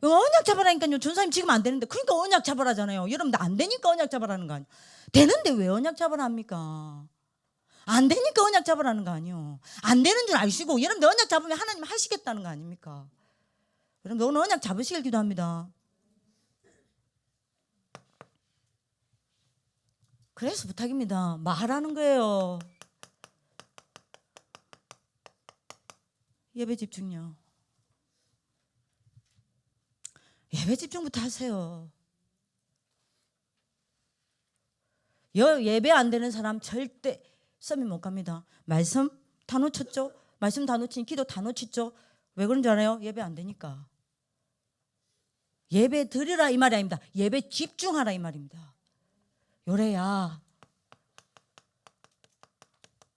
언약 잡으라니까요. 전사님 지금 안 되는데. 그러니까 언약 잡으라잖아요. 여러분들 안 되니까 언약 잡으라는 거 아니에요. 되는데 왜 언약 잡으라 합니까? 안 되니까 언약 잡으라는 거 아니에요. 안 되는 줄 아시고 여러분들 언약 잡으면 하나님 하시겠다는 거 아닙니까? 여러분들 오늘 언약 잡으시길 기도합니다. 그래서 부탁입니다. 말하는 거예요. 예배 집중요. 예배 집중부터 하세요. 예배 안 되는 사람 절대 썸이 못 갑니다. 말씀 다 놓쳤죠? 말씀 다 놓치니 기도 다 놓쳤죠? 왜 그런 줄 알아요? 예배 안 되니까. 예배 드리라 이 말이 아닙니다. 예배 집중하라 이 말입니다. 요래야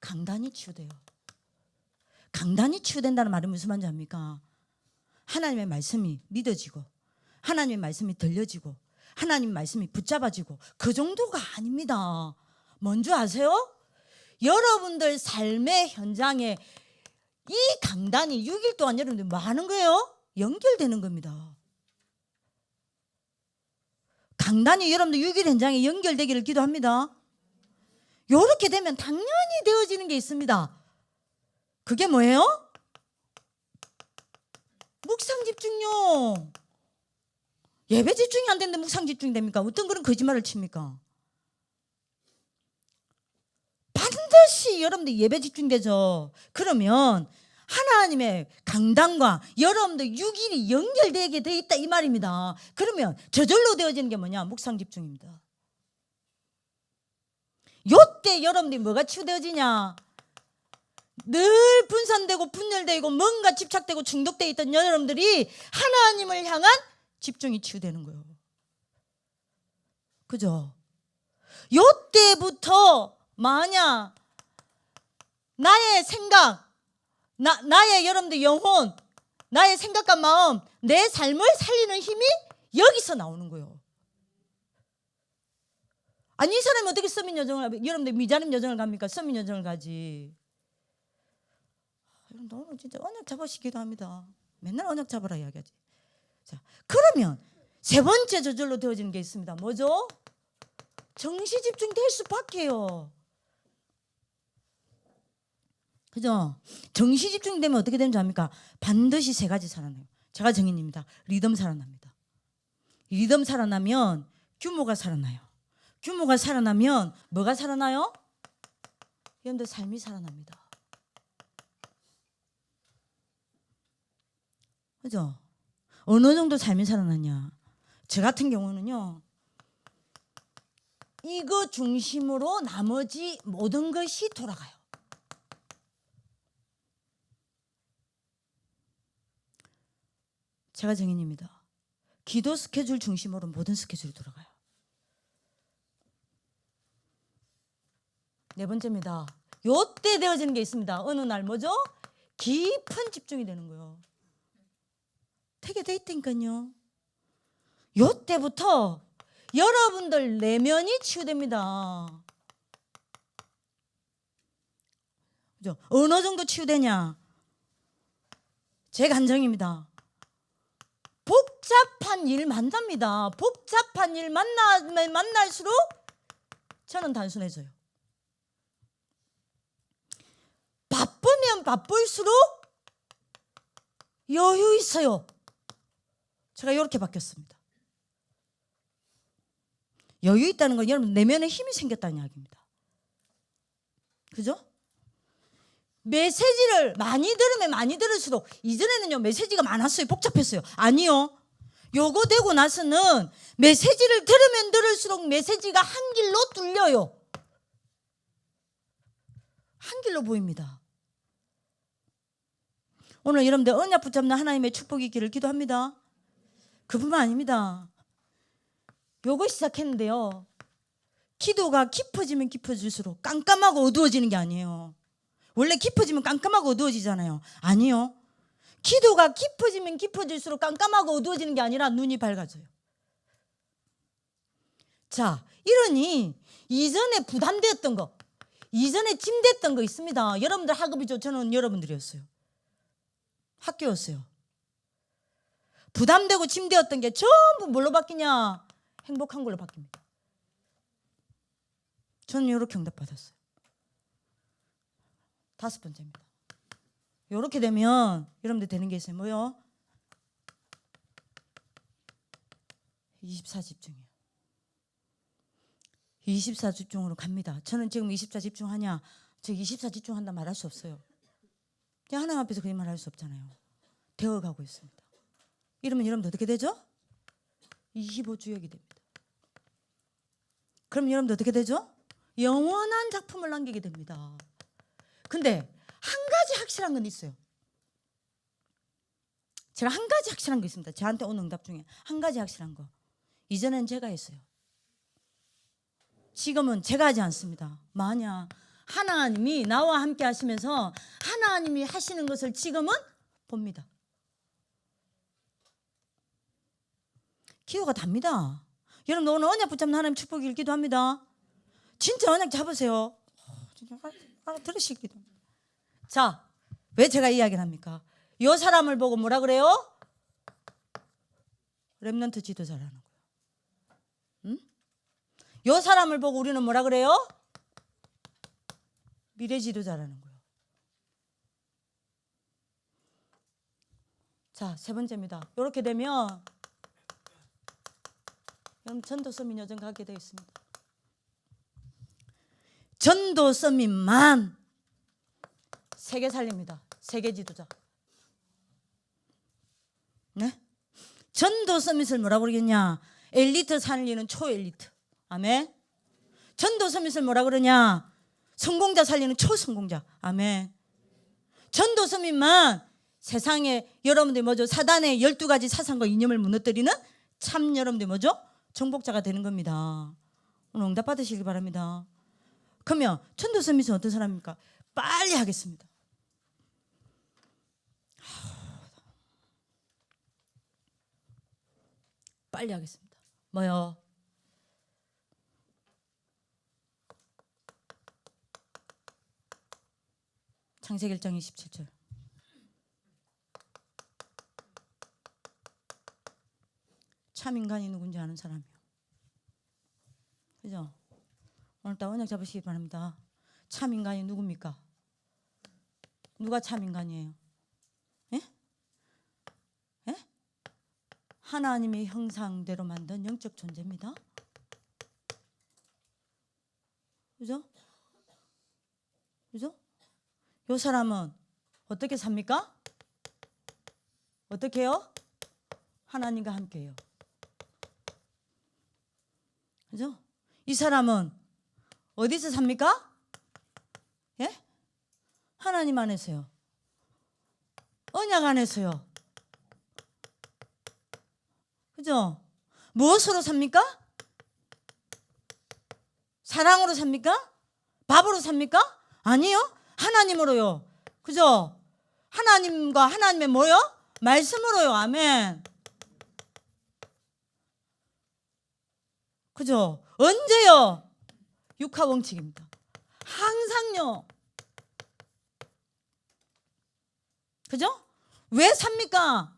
강단이 치유돼요. 강단이 치유된다는 말은 무슨 말인지 압니까? 하나님의 말씀이 믿어지고 하나님의 말씀이 들려지고 하나님의 말씀이 붙잡아지고 그 정도가 아닙니다. 뭔지 아세요? 여러분들 삶의 현장에 이 강단이 6일 동안 여러분들 뭐 하는 거예요? 연결되는 겁니다. 강단이 여러분들 6일 현장에 연결되기를 기도합니다. 이렇게 되면 당연히 되어지는 게 있습니다. 그게 뭐예요? 묵상 집중요. 예배 집중이 안 되는데 묵상 집중이 됩니까? 어떤 그런 거짓말을 칩니까? 반드시 여러분들 예배 집중되죠. 그러면 하나님의 강단과 여러분들 6일이 연결되게 돼 있다 이 말입니다. 그러면 저절로 되어지는 게 뭐냐? 묵상 집중입니다. 요때 여러분들이 뭐가 치유되어지냐? 늘 분산되고 분열되고 뭔가 집착되고 중독되어 있던 여러분들이 하나님을 향한 집중이 치유되는 거예요. 그죠? 요때부터 만약 나의 생각, 나의 여러분들 영혼, 나의 생각과 마음, 내 삶을 살리는 힘이 여기서 나오는 거예요. 아니 이 사람이 어떻게 서민 여정을, 여러분들 미자립 여정을 갑니까? 서민 여정을 가지. 여러분 오늘 진짜 언약 잡으시기도 합니다. 맨날 언약 잡으라 이야기하지. 자, 그러면 세 번째 저절로 되어지는 게 있습니다. 뭐죠? 정시 집중될 수밖에요. 그죠? 정시 집중되면 어떻게 되는지 압니까? 반드시 세 가지 살아나요. 제가 정인입니다. 리듬 살아납니다. 리듬 살아나면 규모가 살아나요. 규모가 살아나면 뭐가 살아나요? 여러분들 삶이 살아납니다. 그죠? 어느 정도 삶이 살아나냐? 저 같은 경우는요, 이거 중심으로 나머지 모든 것이 돌아가요. 제가 정인입니다. 기도 스케줄 중심으로 모든 스케줄이 돌아가요. 네 번째입니다. 요때 되어지는 게 있습니다. 어느 날 뭐죠? 깊은 집중이 되는 거예요. 되게 돼 있다니까요. 요때부터 여러분들 내면이 치유됩니다. 그죠? 어느 정도 치유되냐? 제 간정입니다. 복잡한 일 만납니다. 복잡한 일 만날수록 저는 단순해져요. 바쁘면 바쁠수록 여유 있어요. 제가 이렇게 바뀌었습니다. 여유 있다는 건 여러분 내면에 힘이 생겼다는 이야기입니다. 그죠? 메시지를 많이 들으면 많이 들을수록, 이전에는요 메시지가 많았어요. 복잡했어요. 아니요. 요거 되고 나서는 메시지를 들으면 들을수록 메시지가 한 길로 뚫려요. 한 길로 보입니다. 오늘 여러분들 언약 붙잡는 하나님의 축복이 있기를 기도합니다. 그뿐만 아닙니다. 요거 시작했는데요, 기도가 깊어지면 깊어질수록 깜깜하고 어두워지는 게 아니에요. 원래 깊어지면 깜깜하고 어두워지잖아요. 아니요. 기도가 깊어지면 깊어질수록 깜깜하고 어두워지는 게 아니라 눈이 밝아져요. 자, 이러니 이전에 부담되었던 거, 이전에 짐됐던 거 있습니다. 여러분들 학업이죠. 저는 여러분들이었어요. 학교였어요. 부담되고 짐되었던 게 전부 뭘로 바뀌냐? 행복한 걸로 바뀝니다. 저는 이렇게 응답받았어요. 5번째입니다. 이렇게 되면 여러분들 되는 게 있어요. 뭐요? 24 집중이에요. 24 집중으로 갑니다. 저는 지금 24 집중하냐, 저 24 집중한다 말할 수 없어요. 그냥 하나님 앞에서 그런 말할 수 없잖아요. 되어가고 있습니다. 이러면 여러분들 어떻게 되죠? 25주역이 됩니다. 그럼 여러분들 어떻게 되죠? 영원한 작품을 남기게 됩니다. 근데 한 가지 확실한 건 있어요. 제가 한 가지 확실한 거 있습니다. 저한테 오는 응답 중에 한 가지 확실한 거. 이전엔 제가 했어요. 지금은 제가 하지 않습니다. 만약 하나님이 나와 함께 하시면서 하나님이 하시는 것을 지금은 봅니다. 기도가 답니다. 여러분 오늘 언약 붙잡는 하나님 축복이길 기도합니다. 진짜 언약 잡으세요. 진짜 들으시기도. 자, 왜 제가 이야기를 합니까? 이 사람을 보고 뭐라 그래요? 렘넌트 지도자라는 거예요. 응? 이 사람을 보고 우리는 뭐라 그래요? 미래 지도자라는 거예요. 자, 3번째입니다. 이렇게 되면 여러분 전도 서밋 여정 가게 되어 있습니다. 전도 서밋만 세계 살립니다. 세계 지도자. 네? 전도 서밋을 뭐라고 그러겠냐? 엘리트 살리는 초엘리트. 아멘. 전도 서밋을 뭐라 그러냐? 성공자 살리는 초성공자. 아멘. 전도 서밋만 세상에 여러분들 뭐죠? 사단의 12가지 사상과 이념을 무너뜨리는 참 여러분들 뭐죠? 정복자가 되는 겁니다. 오늘 응답 받으시길 바랍니다. 그러면 전도 서밋은 어떤 사람입니까? 빨리 하겠습니다. 빨리 하겠습니다. 뭐요? 창세기 1장 27절. 참 인간이 누군지 아는 사람이요. 그죠? 오늘 다 언약 잡으시기 바랍니다. 참 인간이 누굽니까? 누가 참 인간이에요? 예? 예? 하나님의 형상대로 만든 영적 존재입니다. 그죠? 그죠? 이 사람은 어떻게 삽니까? 어떻게 해요? 하나님과 함께 해요. 그죠? 이 사람은 어디서 삽니까? 예? 하나님 안에서요. 언약 안에서요. 그죠? 무엇으로 삽니까? 사랑으로 삽니까? 밥으로 삽니까? 아니요. 하나님으로요. 그죠? 하나님과 하나님의 뭐요? 말씀으로요. 아멘. 그죠? 언제요? 육하 원칙입니다. 항상요. 그죠? 왜 삽니까?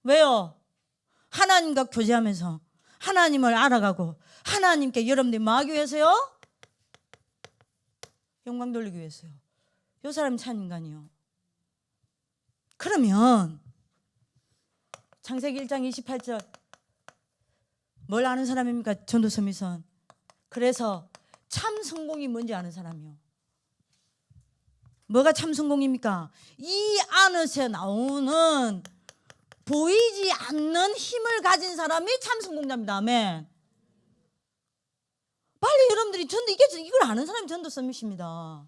왜요? 하나님과 교제하면서 하나님을 알아가고 하나님께 여러분들이 뭐 하기 위해서요? 영광 돌리기 위해서요. 요 사람이 참 인간이요. 그러면 창세기 1장 28절 뭘 아는 사람입니까? 전도서미선. 그래서 참 성공이 뭔지 아는 사람이요. 뭐가 참 성공입니까? 이 안에서 나오는 보이지 않는 힘을 가진 사람이 참 성공자입니다. 아멘. 빨리 여러분들이 이걸 아는 사람이 전도서밋입니다.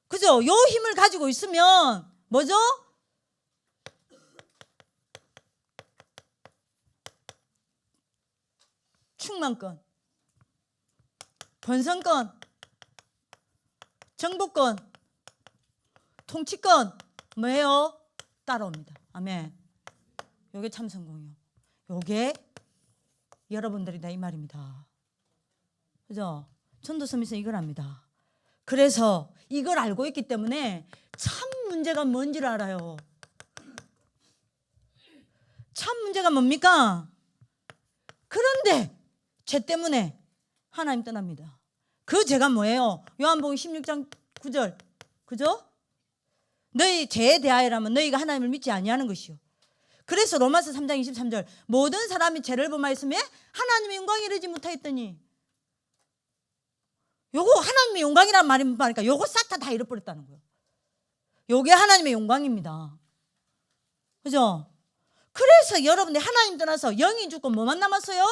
그죠? 요 힘을 가지고 있으면 뭐죠? 충만권, 번성권, 정복권, 통치권 뭐예요? 따라옵니다. 아멘. 요게 참 성공이요. 요게 여러분들이다 이 말입니다. 그죠? 전도서밋은 이걸 압니다. 그래서 이걸 알고 있기 때문에 참 문제가 뭔지를 알아요. 참 문제가 뭡니까? 그런데 죄 때문에 하나님 떠납니다. 그 죄가 뭐예요? 요한복음 16장 9절. 그죠? 너희 죄에 대하여라면 너희가 하나님을 믿지 아니하는 것이요. 그래서 로마서 3장 23절 모든 사람이 죄를 범하였으며 하나님의 영광에 이르지 못하였더니 요거 하나님의 영광이란 말이 뭐니까 요거 싹 다 잃어버렸다는 거예요. 요게 하나님의 영광입니다. 그죠? 그래서 여러분들 하나님 떠나서 영이 죽고 뭐만 남았어요?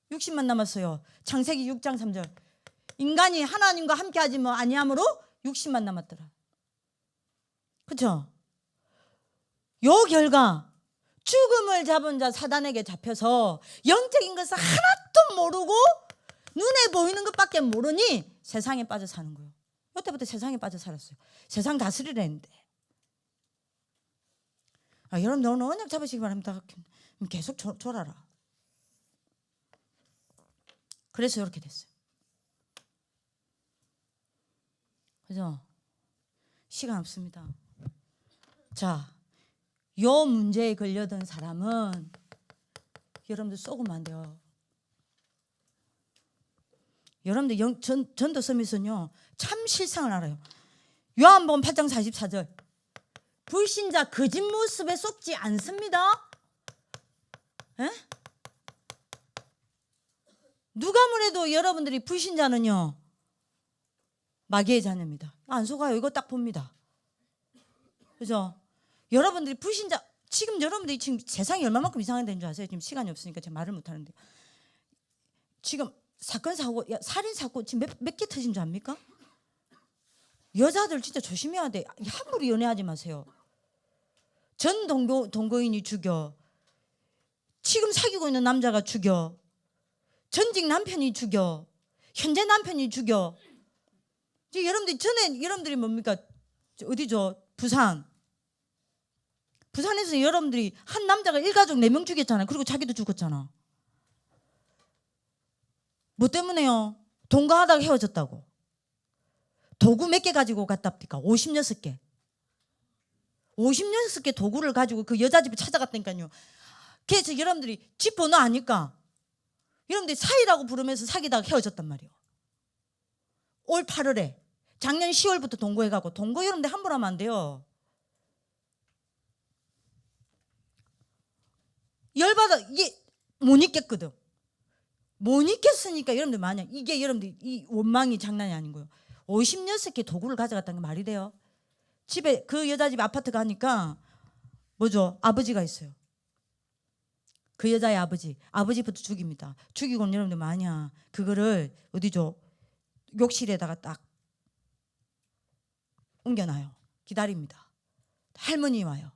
육신만 남았어요. 창세기 6장 3절 인간이 하나님과 함께하지 아니함으로 육신만 남았더라. 그렇죠? 요 결과 죽음을 잡은 자 사단에게 잡혀서 영적인 것을 하나도 모르고 눈에 보이는 것밖에 모르니 세상에 빠져 사는 거예요. 이때부터 세상에 빠져 살았어요. 세상 다스리려는데. 여러분들 오늘 언약 잡으시기 바랍니다. 계속 졸아라. 그래서 이렇게 됐어요. 그죠? 시간 없습니다. 자, 요 문제에 걸려든 사람은 여러분들 속으면 안 돼요. 여러분들 전도서밋은요 참 실상을 알아요. 요한복음 8장 44절 불신자 거짓 모습에 속지 않습니다. 에? 누가 뭐래도 여러분들이 불신자는요 마귀의 자녀입니다. 안 속아요. 이거 딱 봅니다. 그죠? 여러분들이 불신자 지금 여러분들이 지금 세상이 얼마만큼 이상한 데인 줄 아세요? 지금 시간이 없으니까 제가 말을 못 하는데 지금 사건 사고 살인 사고 지금 몇 개 터진 줄 압니까? 여자들 진짜 조심해야 돼. 함부로 연애하지 마세요. 전 동거인이 죽여. 지금 사귀고 있는 남자가 죽여. 전직 남편이 죽여. 현재 남편이 죽여. 여러분들이 전에 여러분들이 뭡니까? 어디죠? 부산에서 여러분들이 한 남자가 일가족 4명 죽였잖아요. 그리고 자기도 죽었잖아. 뭐 때문에요? 동거하다가 헤어졌다고. 도구 몇 개 가지고 갔답니까? 56개. 56개 도구를 가지고 그 여자 집에 찾아갔다니까요. 그래서 여러분들이 집 번호 아니까 여러분들이 사이라고 부르면서 사귀다가 헤어졌단 말이에요. 올 8월에 작년 10월부터 동거해가고 동거 여러분들 함부로 하면 안 돼요. 열받아. 이게 못 잊겠거든. 못 잊겠으니까 여러분들 만약 이게 여러분들 이 원망이 장난이 아닌 거예요. 56개 도구를 가져갔다는 게 말이 돼요? 집에 그 여자 집 아파트 가니까 뭐죠? 아버지가 있어요. 그 여자의 아버지부터 죽입니다. 죽이고는 여러분들 마냐 그거를 어디죠? 욕실에다가 딱 옮겨놔요. 기다립니다. 할머니 와요.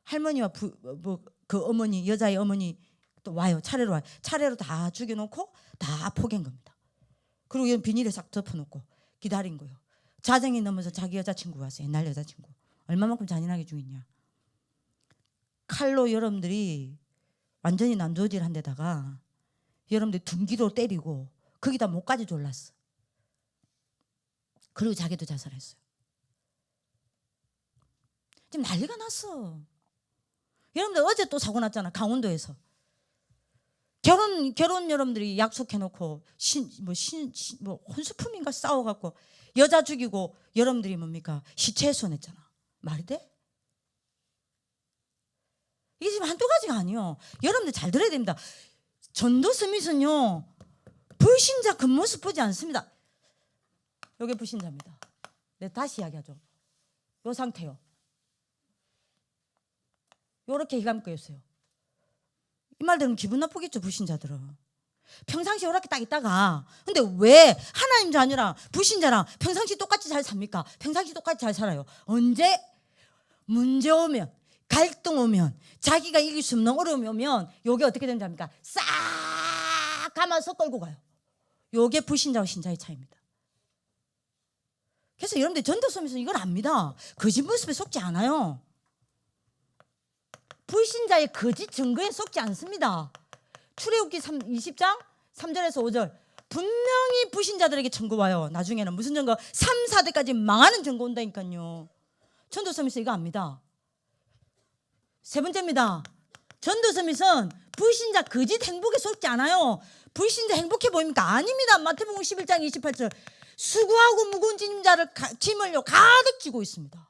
할머니와 그 어머니 여자의 어머니 또 와요. 차례로 와요. 차례로 다 죽여놓고 다 포기한 겁니다. 그리고 이런 비닐에 싹 덮어놓고 기다린 거예요. 자정이 넘어서 자기 여자친구 왔어요. 옛날 여자친구. 얼마만큼 잔인하게 죽였냐. 칼로 여러분들이 완전히 난도질한 데다가 여러분들이 둔기로 때리고 거기다 목까지 졸랐어. 그리고 자기도 자살했어요. 지금 난리가 났어. 여러분들 어제 또 사고 났잖아. 강원도에서. 결혼 여러분들이 약속해놓고 혼수품인가 싸워갖고 여자 죽이고 여러분들이 뭡니까? 시체 훼손했잖아. 말이 돼? 이게 지금 한두 가지가 아니요. 여러분들 잘 들어야 됩니다. 전도서밋은요 불신자 겉모습 보지 않습니다. 이게 불신자입니다. 네, 다시 이야기하죠. 이 상태요. 요렇게 휘감고였어요. 이 말 들으면 기분 나쁘겠죠, 불신자들은. 평상시에 이렇게 딱 있다가, 근데 왜 하나님 자녀랑 불신자랑 평상시 똑같이 잘 삽니까? 평상시 똑같이 잘 살아요. 언제 문제 오면, 갈등 오면, 자기가 이길 수 없는 어려움이 오면 요게 어떻게 되는지 압니까? 싹 감아서 끌고 가요. 요게 불신자와 신자의 차이입니다. 그래서 여러분들 전도서면서 이걸 압니다. 거짓 모습에 속지 않아요. 불신자의 거짓 증거에 속지 않습니다. 출애굽기 20장 3절에서 5절 분명히 불신자들에게 증거 와요. 나중에는 무슨 증거? 3, 4대까지 망하는 증거 온다니까요. 전도서밋은 이거 압니다. 세 번째입니다. 전도서밋은 불신자 거짓 행복에 속지 않아요. 불신자 행복해 보입니까? 아닙니다. 마태복음 11장 28절 수고하고 무거운 짐을요 가득 쥐고 있습니다.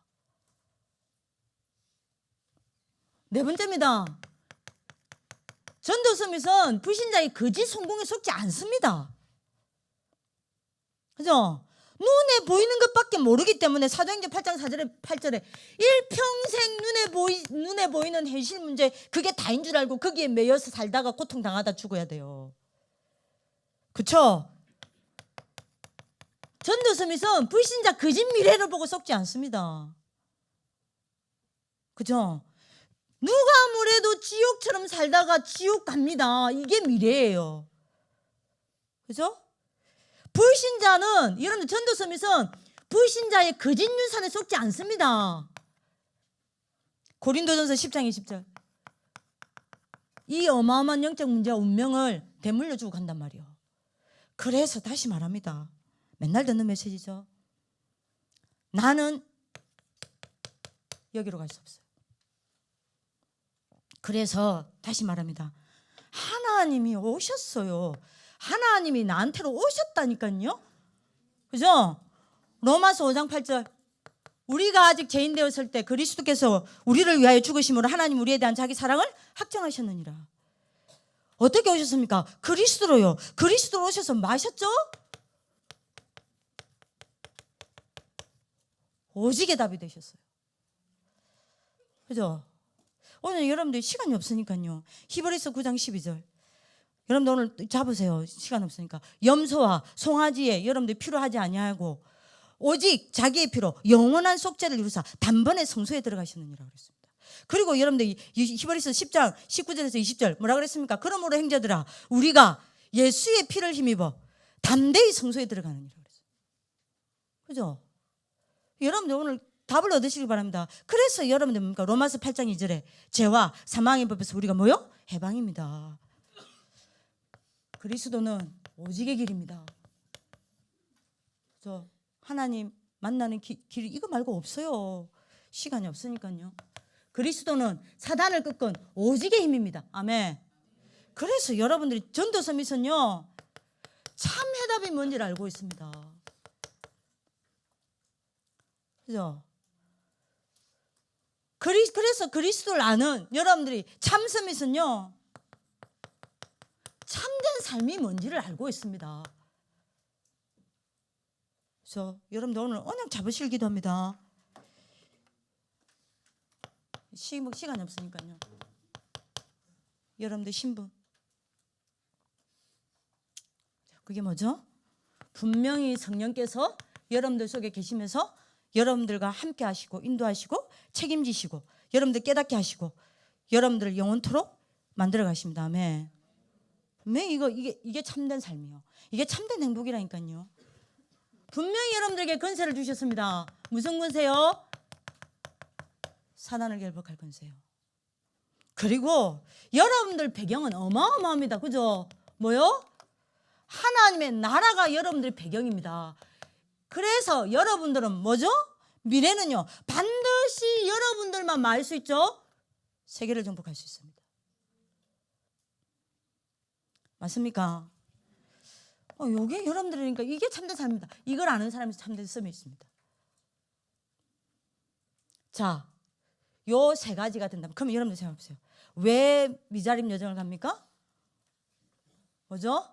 네 번째입니다. 전도서밋은 불신자의 거짓 성공에 속지 않습니다. 그죠? 눈에 보이는 것밖에 모르기 때문에 사도행전 8장 8절에 일평생 눈에 보이는 현실 문제 그게 다인 줄 알고 거기에 매여서 살다가 고통당하다 죽어야 돼요. 그렇죠? 전도서밋은 불신자 거짓 미래를 보고 속지 않습니다. 그죠? 누가 뭐래도 지옥처럼 살다가 지옥 갑니다. 이게 미래예요. 그죠? 불신자는 여러분들 전도서밋은 불신자의 거짓 유산에 속지 않습니다. 고린도전서 10장 20절 이 어마어마한 영적 문제와 운명을 대물려 주고 간단 말이에요. 그래서 다시 말합니다. 맨날 듣는 메시지죠. 나는 여기로 갈 수 없어요. 그래서 다시 말합니다. 하나님이 오셨어요. 하나님이 나한테로 오셨다니까요. 그죠? 로마서 5장 8절 우리가 아직 죄인 되었을 때 그리스도께서 우리를 위하여 죽으심으로 하나님 우리에 대한 자기 사랑을 확정하셨느니라. 어떻게 오셨습니까? 그리스도로요. 그리스도로 오셔서 뭐 하셨죠? 오직의 답이 되셨어요. 그죠? 오늘 여러분들 시간이 없으니까요. 히브리서 9장 12절 여러분들 오늘 잡으세요. 시간 없으니까. 염소와 송아지에 여러분들 필요하지 아니하고 오직 자기의 피로 영원한 속죄를 이루사 단번에 성소에 들어가셨느니라 그랬습니다. 그리고 여러분들 히브리서 10장 19절에서 20절 뭐라 그랬습니까? 그러므로 형제들아 우리가 예수의 피를 힘입어 담대히 성소에 들어가느니라 그랬어요. 그죠? 여러분들 오늘 답을 얻으시기 바랍니다. 그래서 여러분들 뭡니까? 로마서 8장 2절에 죄와 사망의 법에서 우리가 뭐요? 해방입니다. 그리스도는 오직의 길입니다. 그래서 하나님 만나는 길이 이거 말고 없어요. 시간이 없으니까요. 그리스도는 사단을 꺾은 오직의 힘입니다. 아멘. 그래서 여러분들이 전도서밋은요 참 해답이 뭔지를 알고 있습니다. 그죠? 그래서 그리스도를 아는 여러분들이 참서밋은요 참된 삶이 뭔지를 알고 있습니다. 그래서 여러분들 오늘 언약 잡으실 기도합니다. 시간이 없으니까요. 여러분들 신분 그게 뭐죠? 분명히 성령께서 여러분들 속에 계시면서 여러분들과 함께 하시고 인도하시고 책임지시고 여러분들 깨닫게 하시고 여러분들을 영원토록 만들어 가십니다. 아멘. 분명히 이게 참된 삶이에요. 이게 참된 행복이라니까요. 분명히 여러분들에게 권세를 주셨습니다. 무슨 권세요? 사단을 결박할 권세요. 그리고 여러분들 배경은 어마어마합니다. 그죠? 뭐요? 하나님의 나라가 여러분들의 배경입니다. 그래서 여러분들은 뭐죠? 미래는요 반드시 여러분들만 말 수 있죠? 세계를 정복할 수 있습니다. 맞습니까? 요게 여러분들이니까 이게 참된 삶입니다. 이걸 아는 사람이 참된 썸이 있습니다. 자, 요 세 가지가 된다면 그럼 여러분들 생각해보세요. 왜 미자립 여정을 갑니까? 뭐죠?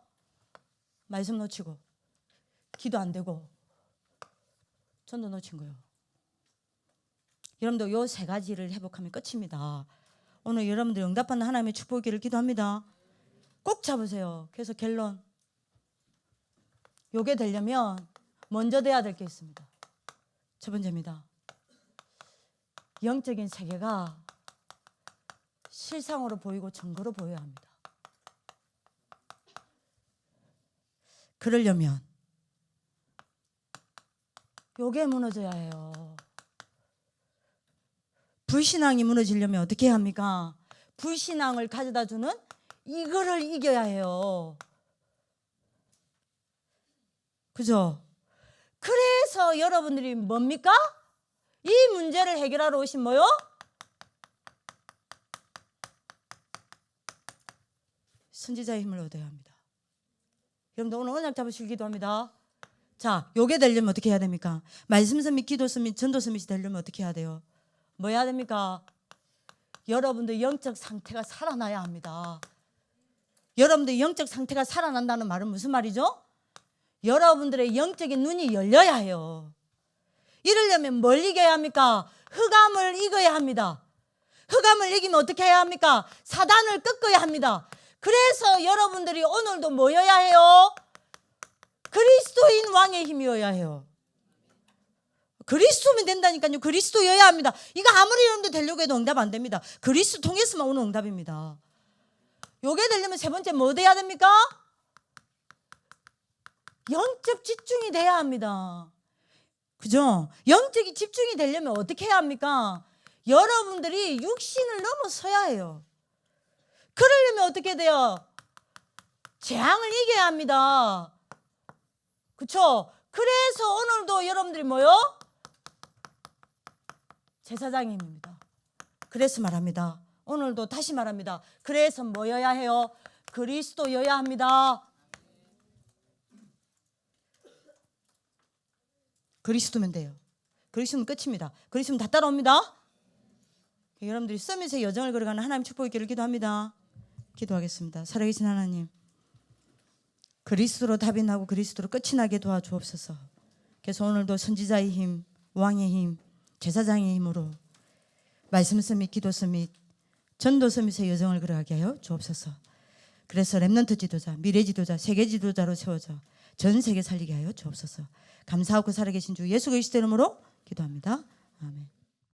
말씀 놓치고 기도 안 되고 전도 놓친 거예요. 여러분들 요 세 가지를 회복하면 끝입니다. 오늘 여러분들 응답받는 하나님의 축복이기를 기도합니다. 꼭 잡으세요. 그래서 결론, 요게 되려면 먼저 돼야 될 게 있습니다. 첫 번째입니다. 영적인 세계가 실상으로 보이고 증거로 보여야 합니다. 그러려면 요게 무너져야 해요. 불신앙이 무너지려면 어떻게 해야 합니까? 불신앙을 가져다 주는 이거를 이겨야 해요. 그죠? 그래서 여러분들이 뭡니까? 이 문제를 해결하러 오신 뭐요? 선지자의 힘을 얻어야 합니다. 여러분들 오늘 언약 잡으실 기도합니다. 자, 요게 되려면 어떻게 해야 됩니까? 말씀서 및 기도서 및 전도서 및이 되려면 어떻게 해야 돼요? 뭐 해야 됩니까? 여러분들 영적 상태가 살아나야 합니다. 여러분들 영적 상태가 살아난다는 말은 무슨 말이죠? 여러분들의 영적인 눈이 열려야 해요. 이러려면 뭘 이겨야 합니까? 흑암을 이겨야 합니다. 흑암을 이기면 어떻게 해야 합니까? 사단을 꺾어야 합니다. 그래서 여러분들이 오늘도 모여야 해요. 그리스도인 왕의 힘이어야 해요. 그리스도면 된다니까요. 그리스도여야 합니다. 이거 아무리 여러분들 되려고 해도 응답 안 됩니다. 그리스도 통해서만 오는 응답입니다. 요게 되려면 세 번째 뭐 돼야 됩니까? 영적 집중이 돼야 합니다. 그죠? 영적인 집중이 되려면 어떻게 해야 합니까? 여러분들이 육신을 넘어서야 해요. 그러려면 어떻게 돼요? 재앙을 이겨야 합니다. 그렇죠? 그래서 오늘도 여러분들이 뭐요? 제사장님입니다. 그래서 말합니다. 오늘도 다시 말합니다. 그래서 뭐여야 해요? 그리스도여야 합니다. 그리스도면 돼요. 그리스도면 끝입니다. 그리스도면 다 따라옵니다. 여러분들이 서밋의 여정을 걸어가는 하나님 축복의 길을 기도합니다. 기도하겠습니다. 살아계신 하나님, 그리스도로 답이 나고 그리스도로 끝이 나게 도와주옵소서. 그래서 오늘도 선지자의 힘, 왕의 힘, 제사장의 힘으로 말씀서 및 기도서 및 전도서 및의 여정을 걸어가게 하여 주옵소서. 그래서 렘넌트 지도자, 미래 지도자, 세계 지도자로 세워져 전 세계 살리게 하여 주옵소서. 감사하고 살아계신 주 예수 그리스도 이름으로 기도합니다. 아멘.